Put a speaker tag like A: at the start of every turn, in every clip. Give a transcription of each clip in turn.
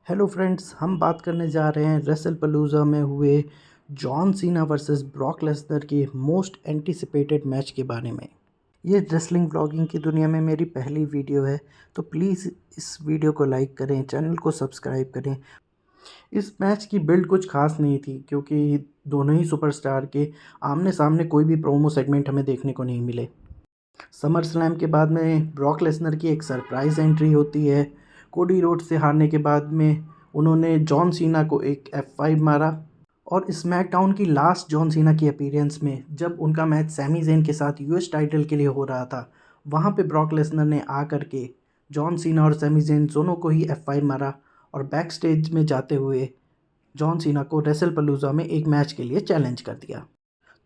A: Hello friends, हम बात करने जा रहे हैं रेसलपलूज़ा में हुए John Cena versus Brock Lesnar के मोस्ट एंटिसिपेटेड मैच के बारे में। ये रेसलिंग ब्लॉगिंग की दुनिया में मेरी पहली वीडियो है, तो प्लीज़ इस वीडियो को लाइक करें, चैनल को सब्सक्राइब करें। इस मैच की बिल्ड कुछ खास नहीं थी क्योंकि दोनों ही सुपरस्टार के आमने सामने कोई भी प्रोमो सेगमेंट हमें देखने को नहीं मिले। समर स्लैम के बाद में ब्रॉक लेसनर की एक सरप्राइज़ एंट्री होती है। कोडी रोड्स से हारने के बाद में उन्होंने जॉन सीना को एक F5 मारा। और स्मैकडाउन की लास्ट जॉन सीना की अपीयरेंस में जब उनका मैच सैमी ज़ेन के साथ यूएस टाइटल के लिए हो रहा था, वहाँ पे ब्रॉक लेसनर ने आकर के जॉन सीना और सैमी ज़ेन दोनों को ही F5 मारा और बैक स्टेज में जाते हुए जॉन सीना को रेसलपलूज़ा में एक मैच के लिए चैलेंज कर दिया।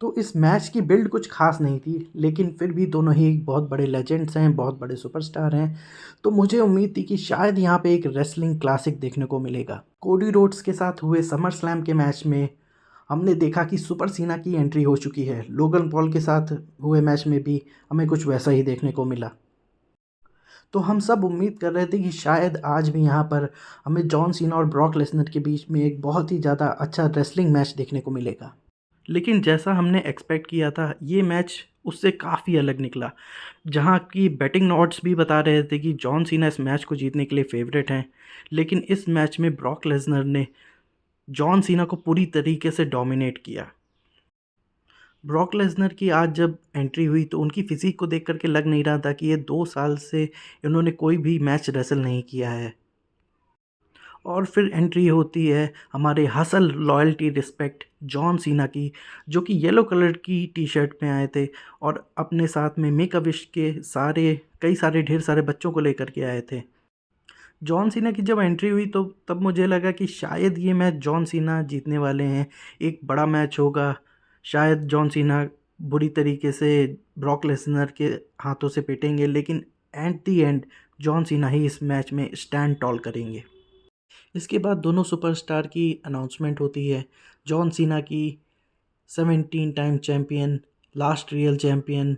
A: तो इस मैच की बिल्ड कुछ खास नहीं थी, लेकिन फिर भी दोनों ही बहुत बड़े लेजेंड्स हैं, बहुत बड़े सुपरस्टार हैं। तो मुझे उम्मीद थी कि शायद यहाँ पे एक रेसलिंग क्लासिक देखने को मिलेगा। कोडी रोड्स के साथ हुए समर स्लैम के मैच में हमने देखा कि सुपर सीना की एंट्री हो चुकी है। लोगन पॉल के साथ हुए मैच में भी हमें कुछ वैसा ही देखने को मिला। तो हम सब उम्मीद कर रहे थे कि शायद आज भी यहाँ पर हमें जॉन सीना और ब्रॉक लेसनर के बीच में एक बहुत ही ज़्यादा अच्छा रेसलिंग मैच देखने को मिलेगा। लेकिन जैसा हमने एक्सपेक्ट किया था, ये मैच उससे काफ़ी अलग निकला। जहाँ की बैटिंग ऑड्स भी बता रहे थे कि जॉन सीना इस मैच को जीतने के लिए फेवरेट हैं, लेकिन इस मैच में ब्रॉक लेसनर ने जॉन सीना को पूरी तरीके से डोमिनेट किया। ब्रॉक लेसनर की आज जब एंट्री हुई तो उनकी फ़िज़ीक को देख कर के लग नहीं रहा था कि ये 2 साल से इन्होंने कोई भी मैच रेसल नहीं किया है। और फिर एंट्री होती है हमारे hustle loyalty respect John Cena की, जो कि येलो कलर की टी शर्ट में आए थे और अपने साथ में मेक अ विश के कई सारे ढेर सारे बच्चों को लेकर के आए थे। जॉन सीना की जब एंट्री हुई तो तब मुझे लगा कि शायद ये मैच जॉन सीना जीतने वाले हैं, एक बड़ा मैच होगा। शायद जॉन सीना बुरी तरीके से ब्रॉक लेसनर के हाथों से पिटेंगे, लेकिन at the end John Cena ही इस मैच में स्टैंड टॉल करेंगे। इसके बाद दोनों सुपरस्टार की अनाउंसमेंट होती है। जॉन सीना की 17 time champion, last real champion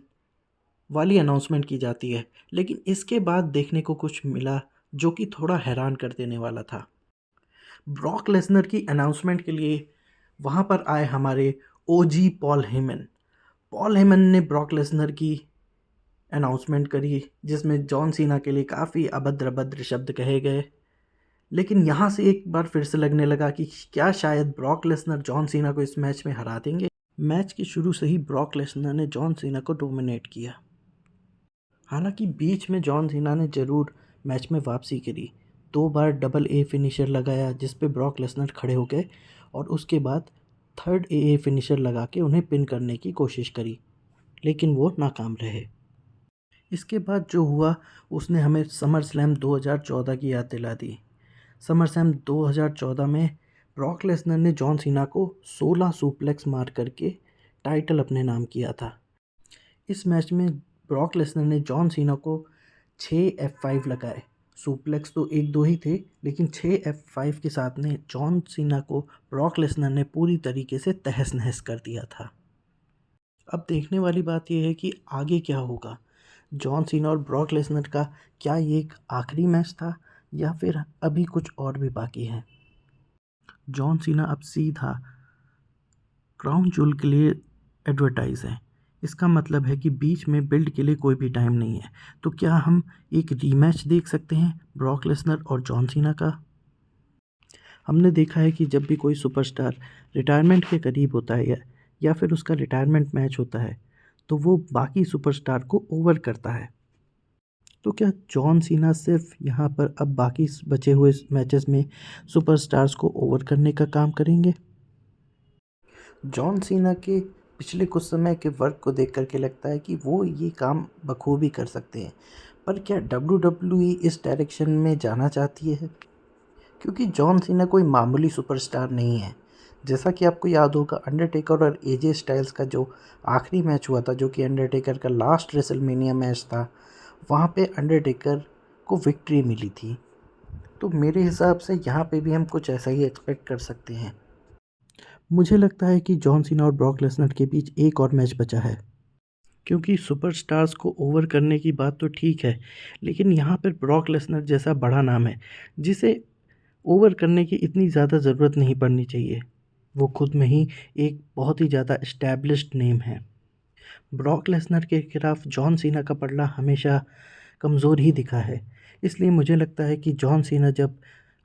A: वाली अनाउंसमेंट की जाती है। लेकिन इसके बाद देखने को कुछ मिला जो कि थोड़ा हैरान कर देने वाला था। ब्रॉक लेसनर की अनाउंसमेंट के लिए वहाँ पर आए हमारे ओजी पॉल हेमन। पॉल हेमन ने ब्रॉक लेसनर की अनाउंसमेंट करी, जिसमें जॉन सीना के लिए काफ़ी अभद्र अभद्र शब्द कहे गए। लेकिन यहाँ से एक बार फिर से लगने लगा कि क्या शायद ब्रॉक लेसनर जॉन सीना को इस मैच में हरा देंगे। मैच के शुरू से ही ब्रॉक लेसनर ने जॉन सीना को डोमिनेट किया। हालांकि बीच में जॉन सीना ने ज़रूर मैच में वापसी करी, 2 बार डबल ए फिनिशर लगाया जिस पे ब्रॉक लेसनर खड़े हो गए और उसके बाद थर्ड ए फिनिशर लगा के उन्हें पिन करने की कोशिश करी, लेकिन वो नाकाम रहे। इसके बाद जो हुआ उसने हमें समर स्लैम 2014 की याद दिला दी। समर स्लैम 2014 में ब्रॉक लेसनर ने जॉन सीना को 16 सुप्लेक्स मार करके टाइटल अपने नाम किया था। इस मैच में ब्रॉक लेसनर ने जॉन सीना को 6 F5 लगाए। सुप्लेक्स तो 1-2 ही थे, लेकिन 6 F5 के साथ ने जॉन सीना को ब्रॉक लेसनर ने पूरी तरीके से तहस नहस कर दिया था। अब देखने वाली बात यह है कि आगे क्या होगा। जॉन सीना और ब्रॉक लेसनर का क्या ये एक आखिरी मैच था या फिर अभी कुछ और भी बाकी है। जॉन सीना अब सीधा क्राउन जूल के लिए एडवर्टाइज़ है। इसका मतलब है कि बीच में बिल्ड के लिए कोई भी टाइम नहीं है। तो क्या हम एक रीमैच देख सकते हैं ब्रॉक लेसनर और जॉन सीना का। हमने देखा है कि जब भी कोई सुपरस्टार रिटायरमेंट के करीब होता है या फिर उसका रिटायरमेंट मैच होता है, तो वो बाकी सुपरस्टार को ओवर करता है। तो क्या जॉन सीना सिर्फ यहाँ पर अब बाकी बचे हुए मैचेस में सुपरस्टार्स को ओवर करने का काम करेंगे। जॉन सीना के पिछले कुछ समय के वर्क को देख कर के लगता है कि वो ये काम बखूबी कर सकते हैं। पर क्या WWE इस डायरेक्शन में जाना चाहती है? क्योंकि जॉन सीना कोई मामूली सुपरस्टार नहीं है। जैसा कि आपको याद होगा, अंडरटेकर और एजे स्टाइल्स का जो आखिरी मैच हुआ था, जो कि अंडरटेकर का लास्ट रेसलमेनिया मैच था, वहाँ पे अंडरटेकर को विक्ट्री मिली थी। तो मेरे हिसाब से यहाँ पे भी हम कुछ ऐसा ही एक्सपेक्ट कर सकते हैं। मुझे लगता है कि जॉन सीना और ब्रॉक लेसनर के बीच एक और मैच बचा है, क्योंकि सुपरस्टार्स को ओवर करने की बात तो ठीक है, लेकिन यहाँ पर ब्रॉक लेसनर जैसा बड़ा नाम है जिसे ओवर करने की इतनी ज़्यादा ज़रूरत नहीं पड़नी चाहिए। वो खुद में ही एक बहुत ही ज़्यादा एस्टैब्लिश्ड नेम है। ब्रॉक लेसनर के खिलाफ जॉन सीना का पलड़ा हमेशा कमज़ोर ही दिखा है। इसलिए मुझे लगता है कि जॉन सीना जब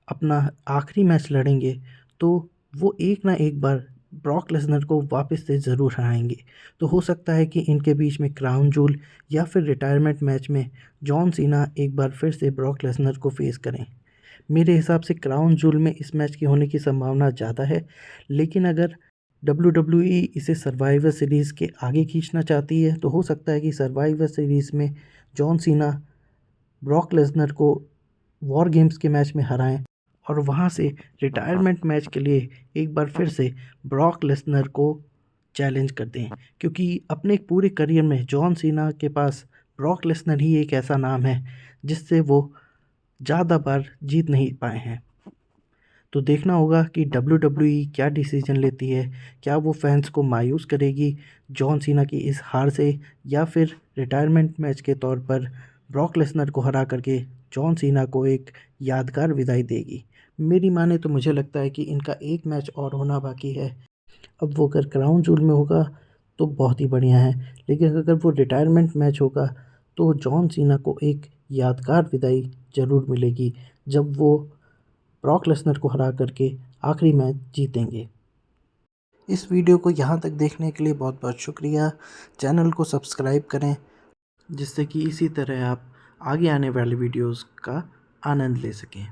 A: अपना आखिरी मैच लड़ेंगे तो वो एक ना एक बार ब्रॉक लेसनर को वापस से ज़रूर हराएंगे। तो हो सकता है कि इनके बीच में क्राउन जूल या फिर रिटायरमेंट मैच में जॉन सीना एक बार फिर से ब्रॉक लेसनर को फेस करें। मेरे हिसाब से क्राउन जूल में इस मैच के होने की संभावना ज़्यादा है, लेकिन अगर WWE इसे सर्वाइवर सीरीज़ के आगे खींचना चाहती है तो हो सकता है कि सर्वाइवर सीरीज़ में जॉन सीना ब्रॉक लेसनर को वॉर गेम्स के मैच में हराएं और वहां से रिटायरमेंट मैच के लिए एक बार फिर से ब्रॉक लेसनर को चैलेंज कर दें, क्योंकि अपने पूरे करियर में जॉन सीना के पास ब्रॉक लेसनर ही एक ऐसा नाम है जिससे वो ज़्यादा बार जीत नहीं पाए हैं। तो देखना होगा कि WWE क्या डिसीजन लेती है। क्या वो फैंस को मायूस करेगी जॉन सीना की इस हार से, या फिर रिटायरमेंट मैच के तौर पर ब्रॉक लेसनर को हरा करके जॉन सीना को एक यादगार विदाई देगी। मेरी माने तो मुझे लगता है कि इनका एक मैच और होना बाकी है। अब वो अगर क्राउन जूल में होगा तो बहुत ही बढ़िया है, लेकिन अगर वो रिटायरमेंट मैच होगा तो जॉन सीना को एक यादगार विदाई ज़रूर मिलेगी जब वो ब्रॉक लेसनर को हरा करके आखिरी मैच जीतेंगे। इस वीडियो को यहाँ तक देखने के लिए बहुत बहुत शुक्रिया। चैनल को सब्सक्राइब करें जिससे कि इसी तरह आप आगे आने वाले वीडियोस का आनंद ले सकें।